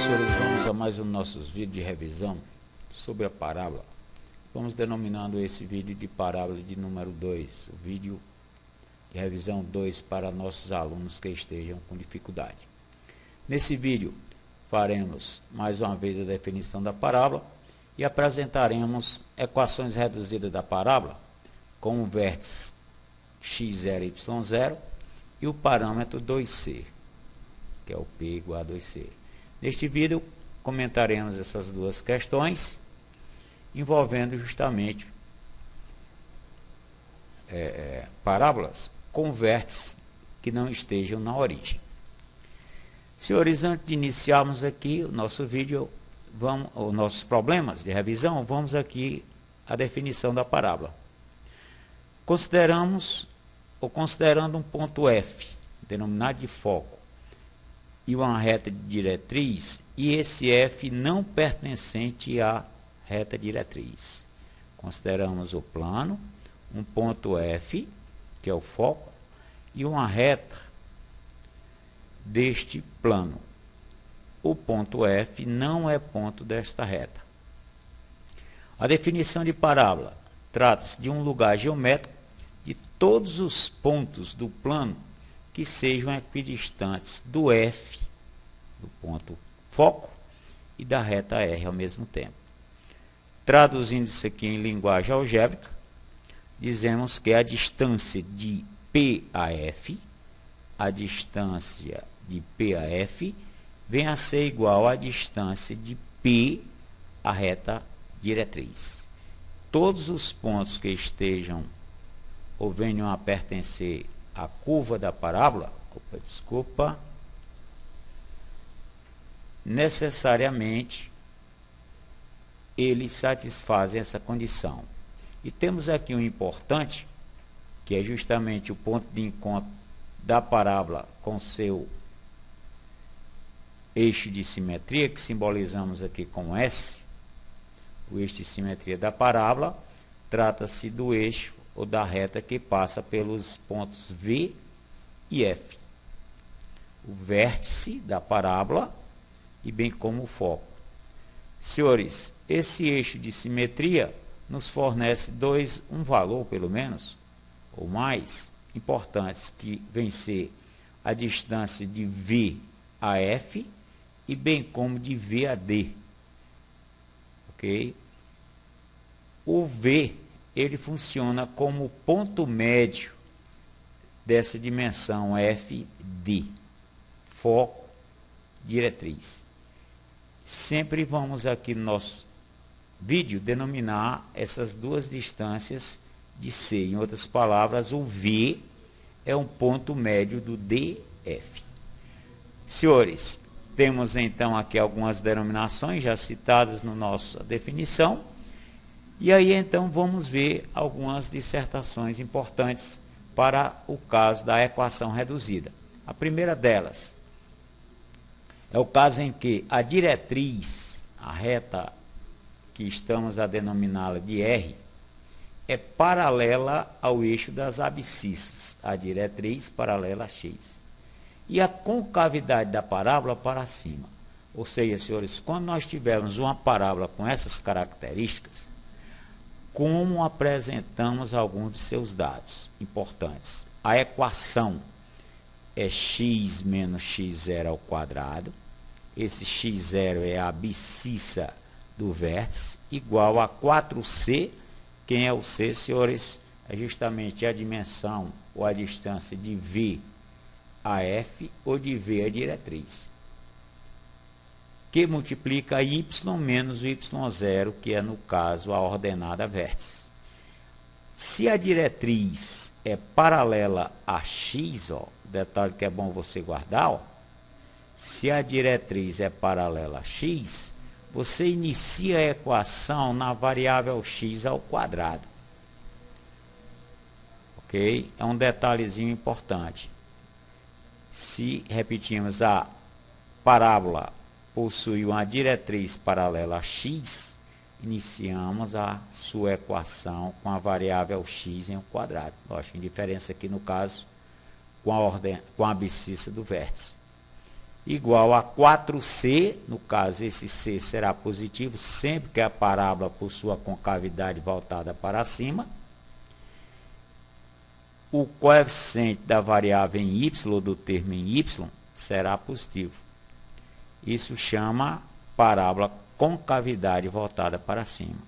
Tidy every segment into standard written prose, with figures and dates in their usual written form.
senhores, vamos a mais um nossos vídeos de revisão sobre a parábola. Vamos denominando esse vídeo de parábola de número 2, o vídeo de revisão 2 para nossos alunos que estejam com dificuldade. Nesse vídeo faremos mais uma vez a definição da parábola e apresentaremos equações reduzidas da parábola com o vértice x0 e y0 e o parâmetro 2c, que é o P igual a 2c. Neste vídeo comentaremos essas duas questões envolvendo justamente parábolas com vértices que não estejam na origem. Senhores, antes de iniciarmos aqui o nosso vídeo, os nossos problemas de revisão, vamos aqui à definição da parábola. Considerando um ponto F, denominado de foco, e uma reta de diretriz, e esse F não pertencente à reta diretriz. Consideramos o plano, um ponto F, que é o foco, e uma reta deste plano. O ponto F não é ponto desta reta. A definição de parábola trata-se de um lugar geométrico de todos os pontos do plano que sejam equidistantes do F, do ponto foco, e da reta R ao mesmo tempo. Traduzindo isso aqui em linguagem algébrica, dizemos que a distância de P a F, a distância de P a F, vem a ser igual à distância de P à reta diretriz. Todos os pontos que estejam ou venham a pertencer à curva da parábola, necessariamente eles satisfazem essa condição. E temos aqui um importante, que é justamente o ponto de encontro da parábola com seu eixo de simetria, que simbolizamos aqui com S. O eixo de simetria da parábola trata-se do eixo ou da reta que passa pelos pontos V e F. O vértice da parábola e bem como o foco. Senhores, esse eixo de simetria nos fornece um valor pelo menos, ou mais, importantes, que vem ser a distância de V a F e bem como de V a D. Ok? O V, ele funciona como ponto médio dessa dimensão FD, foco, diretriz. Sempre vamos aqui no nosso vídeo denominar essas duas distâncias de C. Em outras palavras, o V é um ponto médio do DF. Senhores, temos então aqui algumas denominações já citadas na nossa definição. E aí então vamos ver algumas dissertações importantes para o caso da equação reduzida. A primeira delas é o caso em que a diretriz, a reta que estamos a denominá-la de R, é paralela ao eixo das abscissas, a diretriz paralela a X. E a concavidade da parábola para cima. Ou seja, senhores, quando nós tivermos uma parábola com essas características, como apresentamos alguns de seus dados importantes? A equação é x menos x0 ao quadrado. Esse x0 é a abscissa do vértice, igual a 4c. Quem é o c, senhores? É justamente a dimensão ou a distância de V a F ou de V a diretriz, que multiplica y menos o y0, que é, no caso, a ordenada vértice. Se a diretriz é paralela a x, ó, detalhe que é bom você guardar, ó, se a diretriz é paralela a x, você inicia a equação na variável x ao quadrado. Ok? É um detalhezinho importante. Se repetimos, a parábola possui uma diretriz paralela a x, iniciamos a sua equação com a variável x em um quadrado. Lógico, indiferença aqui no caso com a abscissa do vértice. igual a 4C, no caso esse C será positivo sempre que a parábola possua concavidade voltada para cima. O coeficiente da variável em y, do termo em y, será positivo. Isso chama parábola concavidade voltada para cima.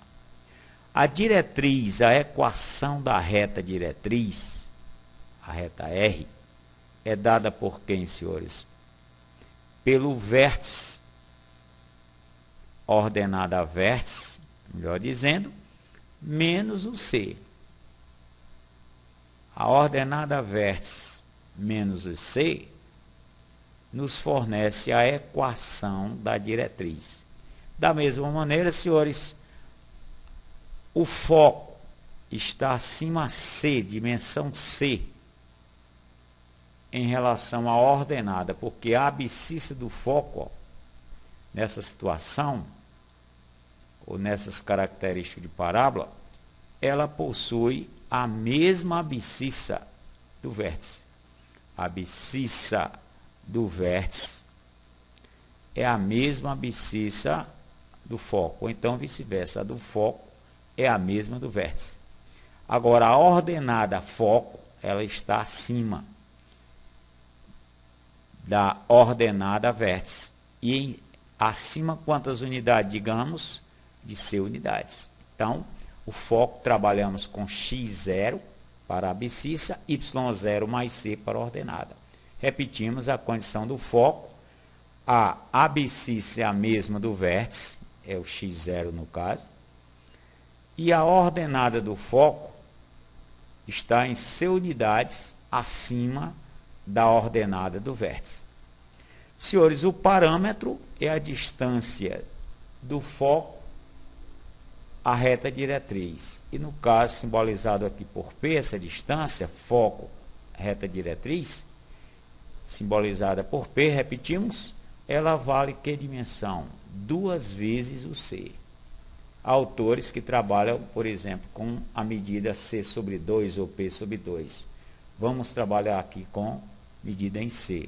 A diretriz, a equação da reta diretriz, a reta R, é dada por quem, senhores? Pelo vértice, ordenada a vértice, melhor dizendo, menos o C. A ordenada vértice menos o C nos fornece a equação da diretriz. Da mesma maneira, senhores, o foco está acima C, dimensão C, em relação à ordenada, porque a abscissa do foco, ó, nessa situação, ou nessas características de parábola, ela possui a mesma abscissa do vértice. A abscissa do vértice é a mesma abscissa do foco, ou então vice-versa, a do foco é a mesma do vértice. Agora, a ordenada foco, ela está acima da ordenada vértice. E acima quantas unidades? Digamos, de C unidades. Então, o foco trabalhamos com x0 para a abscissa, y0 mais C para a ordenada. Repetimos a condição do foco. A abscissa é a mesma do vértice, é o x0 no caso. E a ordenada do foco está em C unidades acima da ordenada do vértice. Senhores, o parâmetro é a distância do foco à reta diretriz. E no caso, simbolizado aqui por P, essa distância, foco, reta diretriz, simbolizada por P, repetimos, ela vale que dimensão? 2 vezes o C. Há autores que trabalham, por exemplo, com a medida C sobre 2 ou P sobre 2. Vamos trabalhar aqui com medida em C.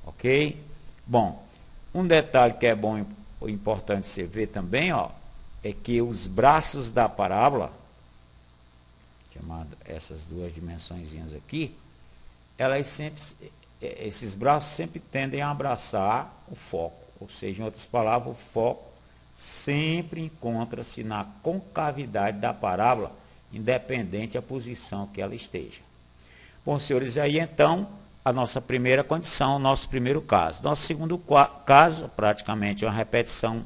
Ok? Bom, um detalhe que é bom e importante você ver também, ó, é que os braços da parábola, chamado essas duas dimensõezinhas aqui, elas sempre, esses braços sempre tendem a abraçar o foco. Ou seja, em outras palavras, o foco sempre encontra-se na concavidade da parábola, independente da posição que ela esteja. Bom, senhores, aí então, a nossa primeira condição, o nosso primeiro caso. Nosso segundo caso, praticamente uma repetição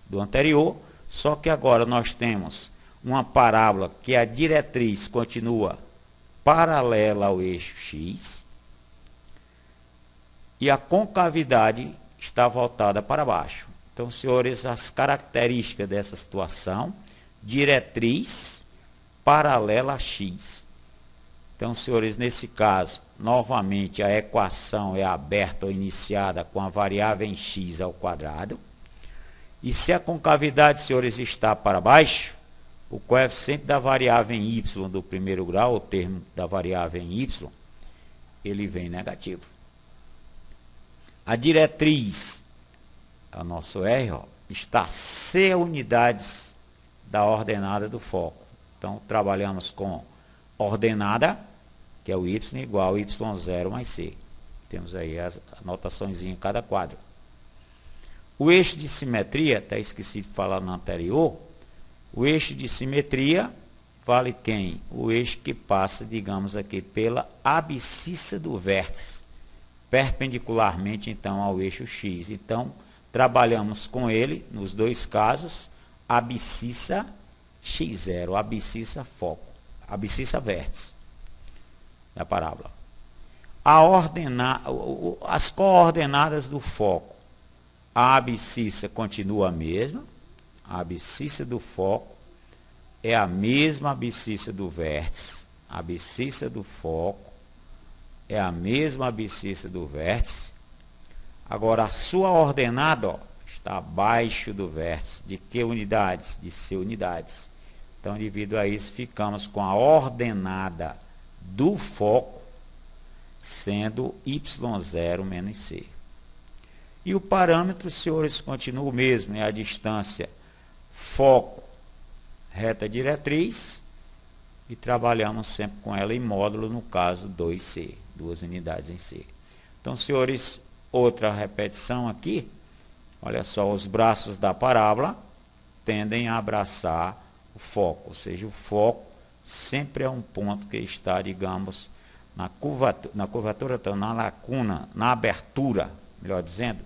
do anterior, só que agora nós temos uma parábola que a diretriz continua paralela ao eixo X e a concavidade está voltada para baixo. Então, senhores, as características dessa situação, diretriz paralela a X. Então, senhores, nesse caso, novamente a equação é aberta ou iniciada com a variável em x ao quadrado. E se a concavidade, senhores, está para baixo, o coeficiente da variável em y do primeiro grau, o termo da variável em y, ele vem negativo. A diretriz, o nosso R, ó, está C unidades da ordenada do foco. Então, trabalhamos com ordenada, que é o y igual a y0 mais C. Temos aí as anotações em cada quadro. O eixo de simetria, até esqueci de falar no anterior, o eixo de simetria vale quem? O eixo que passa, digamos aqui, pela abscissa do vértice, perpendicularmente, então, ao eixo X. Então, trabalhamos com ele, nos dois casos, abscissa x0, abscissa foco, abscissa vértice da parábola. As coordenadas do foco, a abscissa continua a mesma, a abscissa do foco é a mesma abscissa do vértice, a abscissa do foco é a mesma abscissa do vértice. Agora, a sua ordenada, ó, está abaixo do vértice. De que unidades? De C unidades. Então, devido a isso, ficamos com a ordenada do foco sendo y0 menos C. E o parâmetro, senhores, continua o mesmo, é a distância foco, reta diretriz, e trabalhamos sempre com ela em módulo, no caso 2C, 2 unidades em C. Então, senhores, outra repetição aqui, olha só, os braços da parábola tendem a abraçar o foco, ou seja, o foco sempre é um ponto que está, digamos, na curvatura, então, na lacuna, na abertura, melhor dizendo,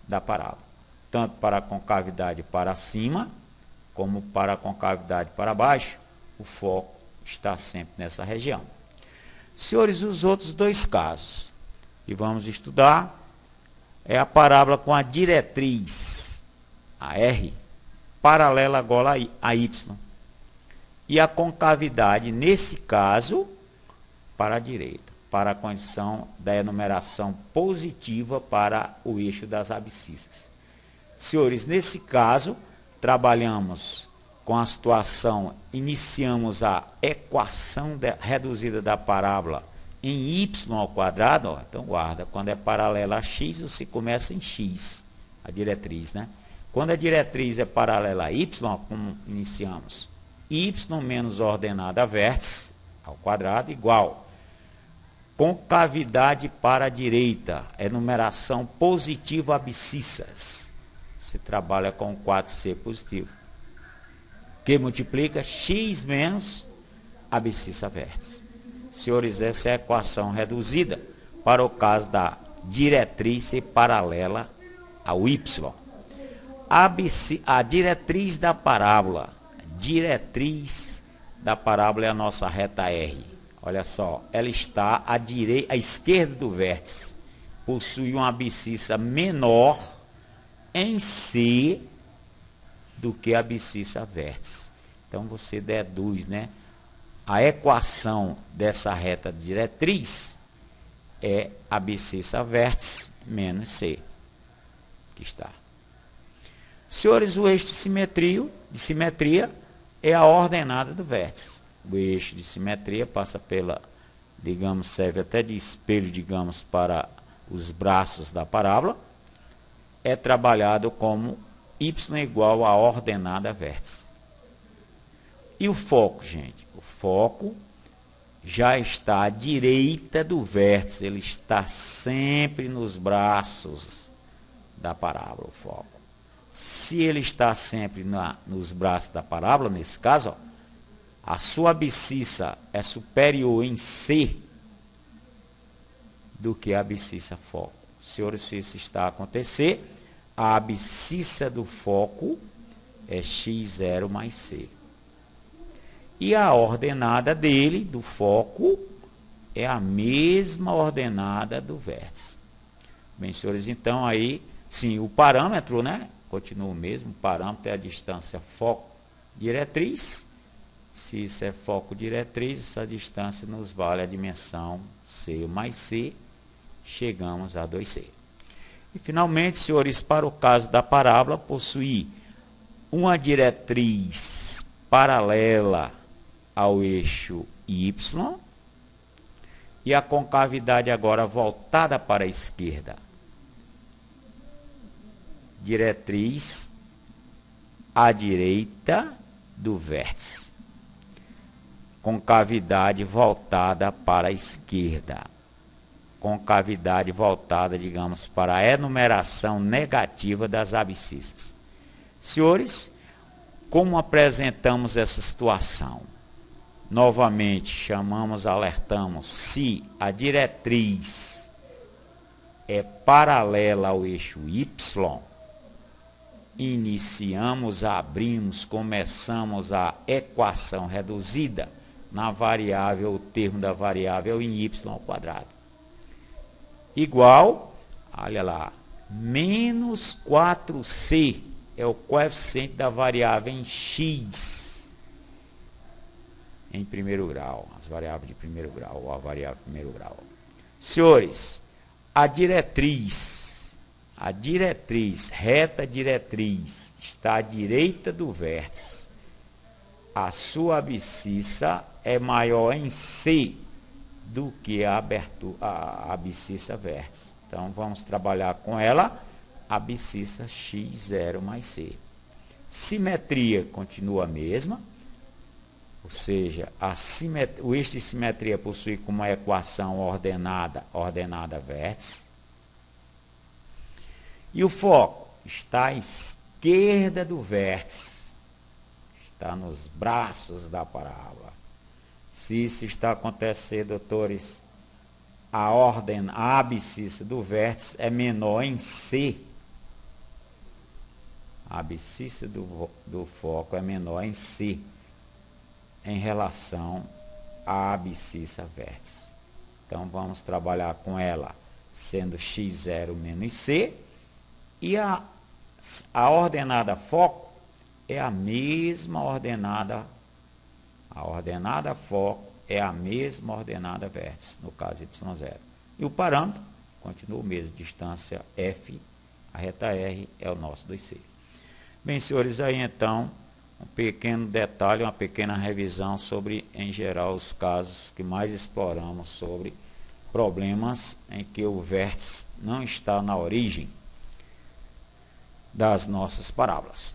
da parábola. Tanto para a concavidade para cima, como para a concavidade para baixo, o foco está sempre nessa região. Senhores, os outros dois casos que vamos estudar é a parábola com a diretriz, a R, paralela agora a Y. E a concavidade, nesse caso, para a direita, para a condição da enumeração positiva para o eixo das abscissas. Senhores, nesse caso, trabalhamos com a situação, iniciamos a equação reduzida da parábola em y ao quadrado, ó, então guarda, quando é paralela a x, você começa em x, a diretriz, né? Quando a diretriz é paralela a y, como iniciamos, y menos ordenada a vértice, ao quadrado, igual concavidade para a direita, enumeração positiva abscissas. Você trabalha com 4C positivo, que multiplica x menos abscissa vértice. Senhores, essa é a equação reduzida para o caso da diretriz ser paralela ao y. A diretriz da parábola é a nossa reta R. Olha só, ela está à esquerda do vértice. Possui uma abscissa menor em C do que a abscissa vértice. Então você deduz, né? A equação dessa reta diretriz é abscissa vértice menos C, que está. Senhores, o eixo de simetria é a ordenada do vértice. O eixo de simetria passa pela, digamos, serve até de espelho, digamos, para os braços da parábola. É trabalhado como y igual a ordenada vértice. E o foco, gente? O foco já está à direita do vértice. Ele está sempre nos braços da parábola, o foco. Se ele está sempre nos braços da parábola, nesse caso, ó, a sua abscissa é superior em C do que a abscissa foco. Senhores, se isso está a acontecer, a abscissa do foco é x0 mais C. E a ordenada dele, do foco, é a mesma ordenada do vértice. Bem, senhores, então aí, sim, o parâmetro, né? Continua o mesmo, o parâmetro é a distância foco-diretriz. Se isso é foco-diretriz, essa distância nos vale a dimensão C mais C, chegamos a 2C. E, finalmente, senhores, para o caso da parábola, possui uma diretriz paralela ao eixo Y e a concavidade agora voltada para a esquerda. Diretriz à direita do vértice. Concavidade voltada para a esquerda. Concavidade voltada, digamos, para a enumeração negativa das abscissas. Senhores, como apresentamos essa situação? Novamente, chamamos, alertamos, se a diretriz é paralela ao eixo Y, iniciamos, abrimos, começamos a equação reduzida na variável, o termo da variável em y ao quadrado. Igual, olha lá, menos 4c é o coeficiente da variável em x em primeiro grau, as variáveis de primeiro grau, ou a variável de primeiro grau. Senhores, a diretriz, reta diretriz, está à direita do vértice. A sua abscissa é maior em C do que a abscissa vértice. Então, vamos trabalhar com ela abscissa x0 mais c. Simetria continua a mesma, ou seja, o eixo de simetria possui como equação ordenada vértice. E o foco está à esquerda do vértice, está nos braços da parábola. Se isso está acontecendo, doutores, a abscissa do vértice é menor em C. A abscissa do foco é menor em C em relação à abscissa vértice. Então, vamos trabalhar com ela sendo x0 menos C. E a ordenada foco é a mesma ordenada. A ordenada foco é a mesma ordenada vértice, no caso y0. E o parâmetro continua o mesmo, distância F, a reta R é o nosso 2C. Bem, senhores, aí então, um pequeno detalhe, uma pequena revisão sobre, em geral, os casos que mais exploramos sobre problemas em que o vértice não está na origem das nossas parábolas.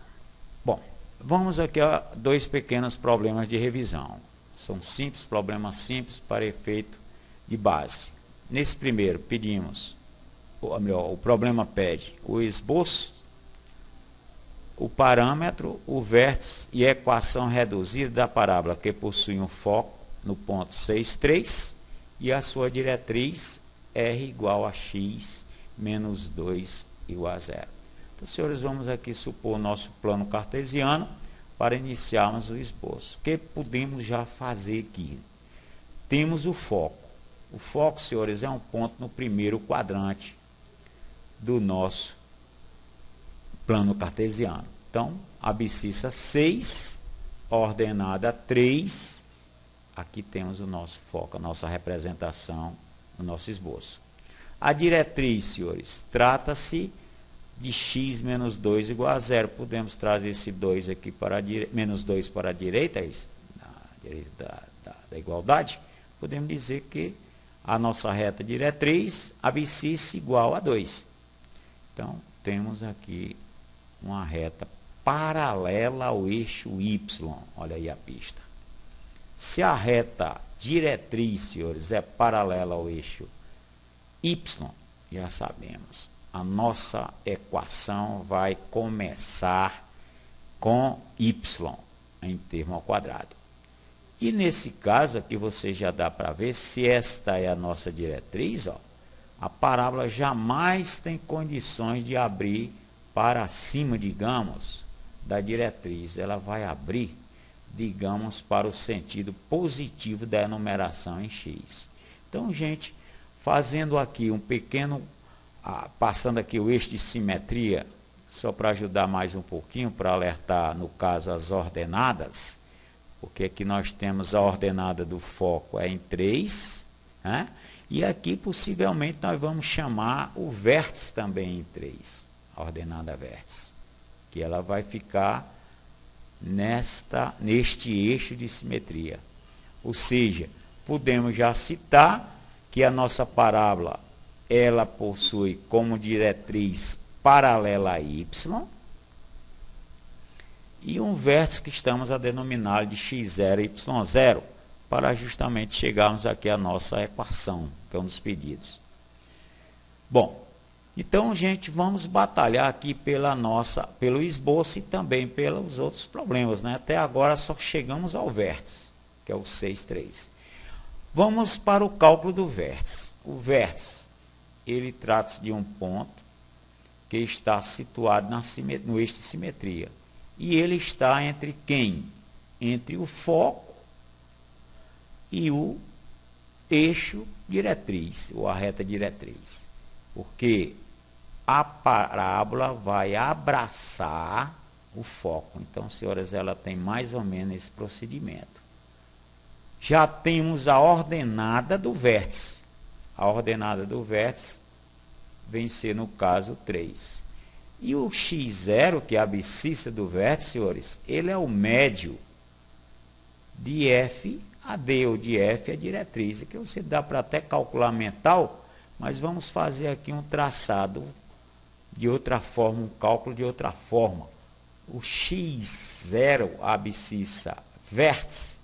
Bom, vamos aqui a dois pequenos problemas de revisão. São simples, problemas simples para efeito de base. Nesse primeiro, pedimos, ou melhor, o problema pede o esboço, o parâmetro, o vértice e a equação reduzida da parábola que possui um foco no ponto 6,3 e a sua diretriz R igual a x menos 2 igual a 0. Então, senhores, vamos aqui supor o nosso plano cartesiano para iniciarmos o esboço. O que podemos já fazer aqui? Temos o foco. O foco, senhores, é um ponto no primeiro quadrante do nosso plano cartesiano. Então, abscissa 6, ordenada 3. Aqui temos o nosso foco, a nossa representação, o nosso esboço. A diretriz, senhores, trata-se de x menos 2 igual a 0. Podemos trazer esse 2 aqui para menos 2 para a direita, da igualdade. Podemos dizer que a nossa reta diretriz, abscissa igual a 2. Então, temos aqui uma reta paralela ao eixo y. Olha aí a pista. Se a reta diretriz, senhores, é paralela ao eixo y, já sabemos, a nossa equação vai começar com y em termo ao quadrado. E nesse caso aqui você já dá para ver, se esta é a nossa diretriz, ó, a parábola jamais tem condições de abrir para cima, digamos, da diretriz. Ela vai abrir, digamos, para o sentido positivo da enumeração em x. Então, gente, fazendo aqui um pequeno, passando aqui o eixo de simetria, só para ajudar mais um pouquinho, para alertar, no caso, as ordenadas, porque aqui nós temos a ordenada do foco é em 3, né? E aqui possivelmente nós vamos chamar o vértice também em 3, a ordenada vértice, que ela vai ficar neste eixo de simetria. Ou seja, podemos já citar que a nossa parábola ela possui como diretriz paralela a y e um vértice que estamos a denominar de x0 e y0, para justamente chegarmos aqui à nossa equação, que é um dos pedidos. Bom, então, gente, vamos batalhar aqui pelo esboço e também pelos outros problemas, né? Até agora só chegamos ao vértice, que é o 6,3. Vamos para o cálculo do vértice. O vértice, ele trata-se de um ponto que está situado no eixo de simetria. E ele está entre quem? Entre o foco e o eixo diretriz, ou a reta diretriz. Porque a parábola vai abraçar o foco. Então, senhoras, ela tem mais ou menos esse procedimento. Já temos a ordenada do vértice. A ordenada do vértice vem ser, no caso, 3. E o x0, que é a abscissa do vértice, senhores, ele é o médio de f a d, ou de f a diretriz. Aqui você dá para até calcular mental, mas vamos fazer aqui um traçado de outra forma, um cálculo de outra forma. O x0 abscissa vértice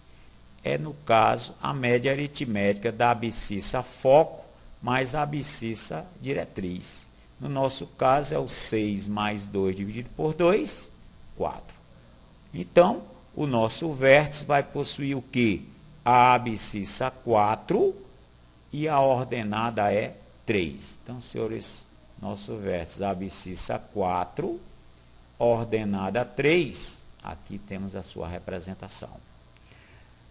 é, no caso, a média aritmética da abscissa foco mais a abscissa diretriz. No nosso caso, é o 6 mais 2 dividido por 2, 4. Então, o nosso vértice vai possuir o quê? A abscissa 4 e a ordenada é 3. Então, senhores, nosso vértice, a abscissa 4, ordenada 3. Aqui temos a sua representação.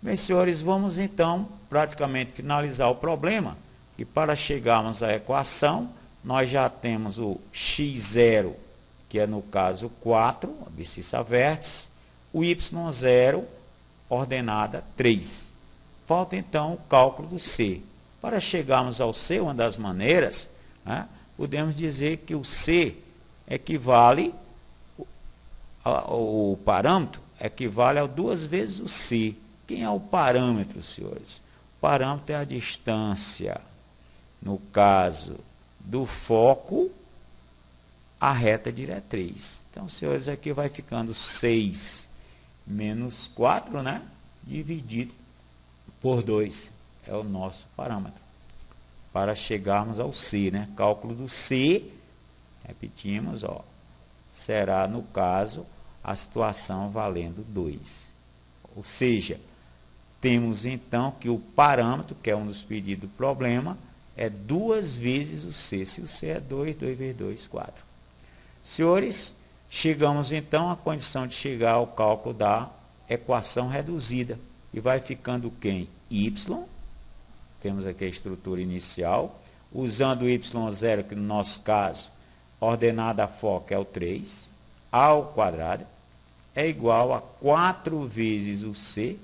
Bem, senhores, vamos então praticamente finalizar o problema. E para chegarmos à equação, nós já temos o x0, que é no caso 4, abscissa vértice, o y0, ordenada 3. Falta então o cálculo do C. Para chegarmos ao C, uma das maneiras, né, podemos dizer que o C equivale, o parâmetro equivale a 2 vezes o C. Quem é o parâmetro, senhores? O parâmetro é a distância, no caso do foco, à reta diretriz. Então, senhores, aqui vai ficando 6 menos 4, né? Dividido por 2. É o nosso parâmetro. Para chegarmos ao C, né? Cálculo do C, repetimos, ó, será, no caso, a situação valendo 2. Ou seja, temos então que o parâmetro, que é um dos pedidos do problema, é 2 vezes o C. Se o C é 2, 2 vezes 2, 4. Senhores, chegamos então à condição de chegar ao cálculo da equação reduzida. E vai ficando quem? Y. Temos aqui a estrutura inicial. Usando o y0, que no nosso caso, ordenada a foco é o 3, ao quadrado, é igual a 4 vezes o C,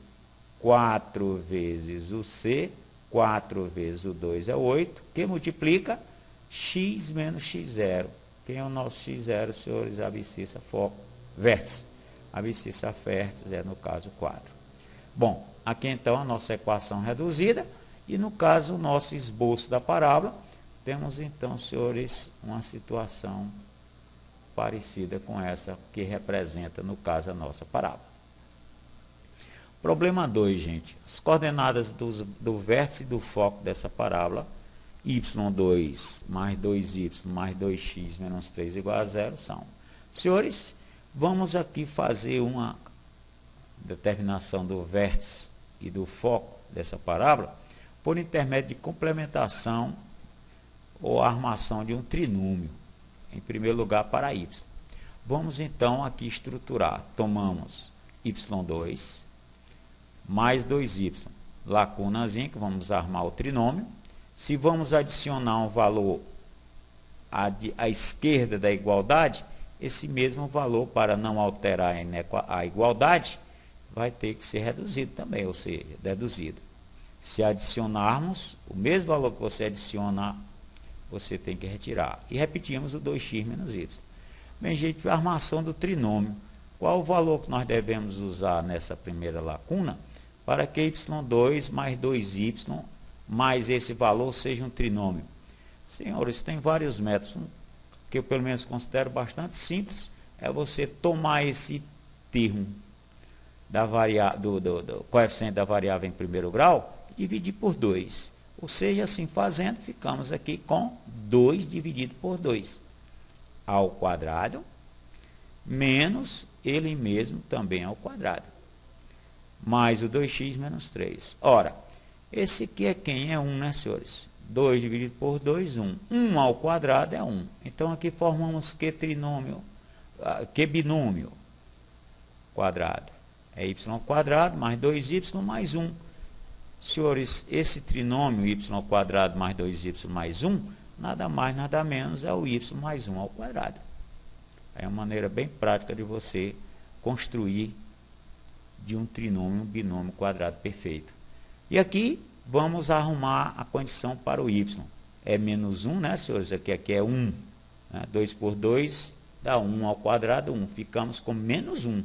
4 vezes o C, 4 vezes o 2 é 8, que multiplica x menos x0. Quem é o nosso x0, senhores? Abscissa foco vértice. Abscissa vértice é, no caso, 4. Bom, aqui então a nossa equação reduzida e, no caso, o nosso esboço da parábola. Temos então, senhores, uma situação parecida com essa que representa, no caso, a nossa parábola. Problema 2, gente. As coordenadas do vértice e do foco dessa parábola, y2 mais 2y mais 2x menos 3 igual a 0, são. Senhores, vamos aqui fazer uma determinação do vértice e do foco dessa parábola por intermédio de complementação ou armação de um trinômio, em primeiro lugar para y. Vamos então aqui estruturar. Tomamos y2 mais 2y, lacunazinha, que vamos armar o trinômio. Se vamos adicionar um valor à esquerda da igualdade, esse mesmo valor, para não alterar a igualdade, vai ter que ser reduzido também, ou seja, deduzido. Se adicionarmos o mesmo valor que você adiciona, você tem que retirar. E repetimos o 2x menos y. Bem, gente, a armação do trinômio. Qual o valor que nós devemos usar nessa primeira lacuna para que y2 mais 2y mais esse valor seja um trinômio? Senhores, tem vários métodos, que eu pelo menos considero bastante simples. É você tomar esse termo do coeficiente da variável em primeiro grau e dividir por 2. Ou seja, assim fazendo, ficamos aqui com 2 dividido por 2 ao quadrado, menos ele mesmo também ao quadrado, mais o 2x menos 3. Ora, esse aqui é quem? É 1, né, senhores? 2 dividido por 2, 1. 1 ao quadrado é 1. Então, aqui formamos que trinômio? Que binômio? Quadrado. É y quadrado mais 2y mais 1. Senhores, esse trinômio y quadrado mais 2y mais 1, nada mais, nada menos é o y mais 1 ao quadrado. É uma maneira bem prática de você construir de um trinômio um binômio quadrado perfeito. E aqui vamos arrumar a condição para o y. É menos 1, né, senhores? Aqui é 1. Né? 2 por 2 dá 1 ao quadrado, 1. Ficamos com menos 1.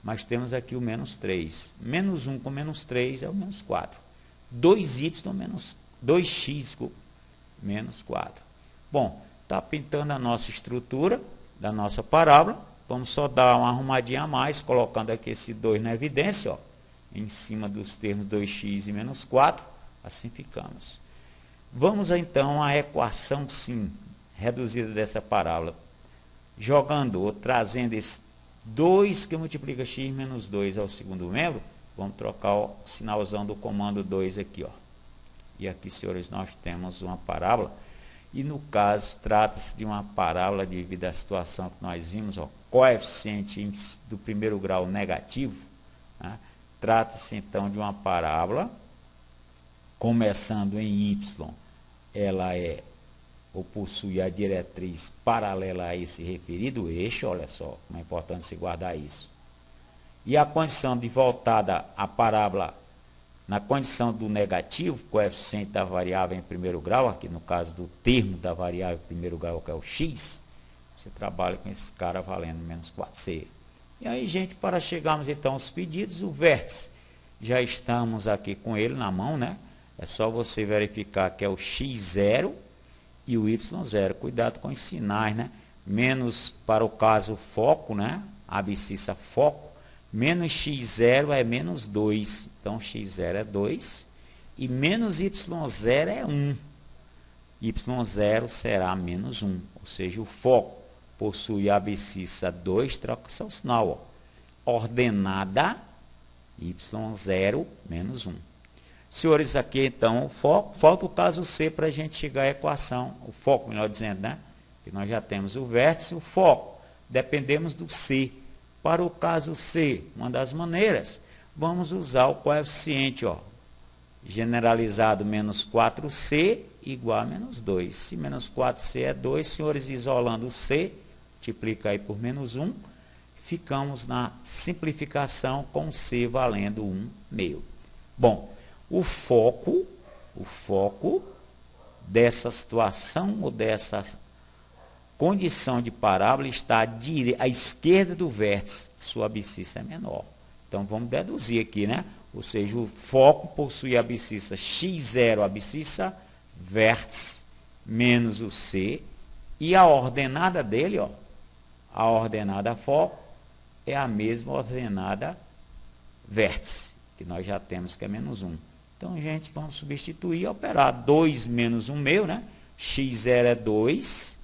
Mas temos aqui o menos 3. Menos 1 com menos 3 é o menos 4. 2y menos 2x menos 4. Bom, está pintando a nossa estrutura da nossa parábola. Vamos só dar uma arrumadinha a mais, colocando aqui esse 2 na evidência, ó, em cima dos termos 2x e menos 4. Assim ficamos. Vamos então à equação sim reduzida dessa parábola. Jogando ou trazendo esse 2 que multiplica x menos 2 ao segundo membro, vamos trocar o sinalzão do comando 2 aqui, ó. E aqui, senhores, nós temos uma parábola. E no caso, trata-se de uma parábola devido à situação que nós vimos, ó, coeficiente do primeiro grau negativo, né? Trata-se então de uma parábola, começando em y, ela é ou possui a diretriz paralela a esse referido eixo, olha só como é importante se guardar isso. E a condição de voltada à parábola na condição do negativo, coeficiente da variável em primeiro grau, aqui no caso do termo da variável em primeiro grau, que é o x, você trabalha com esse cara valendo menos 4c. E aí, gente, para chegarmos então aos pedidos, o vértice, já estamos aqui com ele na mão, né? É só você verificar que é o x0 e o y0. Cuidado com os sinais, né? Menos para o caso foco, né? Abscissa foco. Menos x0 é menos 2. Então, x0 é 2. E menos y0 é 1. y0 será menos 1. Ou seja, o foco possui a abscissa 2, troca seu sinal, ó. Ordenada y0 menos 1. Senhores, aqui então o foco, falta o caso C para a gente chegar à equação, o foco, melhor dizendo, né? Que nós já temos o vértice, o foco, dependemos do C. Para o caso C, uma das maneiras, vamos usar o coeficiente, ó, generalizado menos 4C igual a menos 2. Se menos 4C é 2, senhores, isolando o C, multiplica aí por menos 1, ficamos na simplificação com C valendo 1/2. Bom, o foco dessa situação ou dessa condição de parábola está à esquerda do vértice, sua abscissa é menor. Então, vamos deduzir aqui, né? Ou seja, o foco possui a abscissa x0, abscissa vértice, menos o C, e a ordenada dele, ó, a ordenada foco, é a mesma ordenada vértice, que nós já temos que é menos 1. Então, gente, vamos substituir, operar 2 menos 1/2, né? x0 é 2,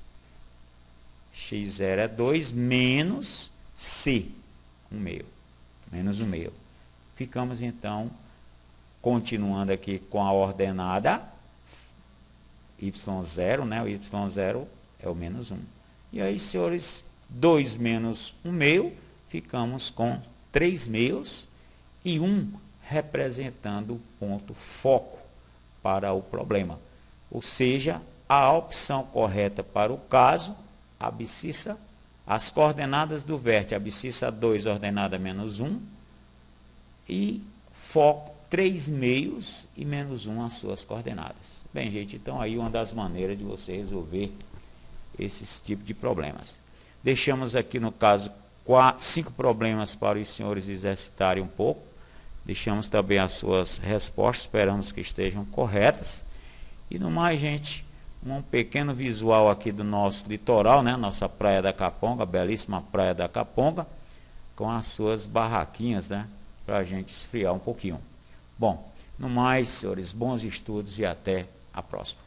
x0 é 2 menos C, 1/2, menos 1/2. Ficamos, então, continuando aqui com a ordenada y0, né? O y0 é o menos 1. E aí, senhores, 2 menos 1/2, ficamos com 3/2 e 1 representando o ponto foco para o problema. Ou seja, a opção correta para o caso, abscissa, as coordenadas do vértice, abscissa 2, ordenada menos 1, e foco 3/2 e menos 1 as suas coordenadas. Bem, gente, então aí uma das maneiras de você resolver esses tipos de problemas. Deixamos aqui, no caso, 5 problemas para os senhores exercitarem um pouco. Deixamos também as suas respostas, esperamos que estejam corretas. E no mais, gente, um pequeno visual aqui do nosso litoral, né? Nossa Praia da Caponga, belíssima Praia da Caponga, com as suas barraquinhas, né? Para a gente esfriar um pouquinho. Bom, no mais, senhores, bons estudos e até a próxima.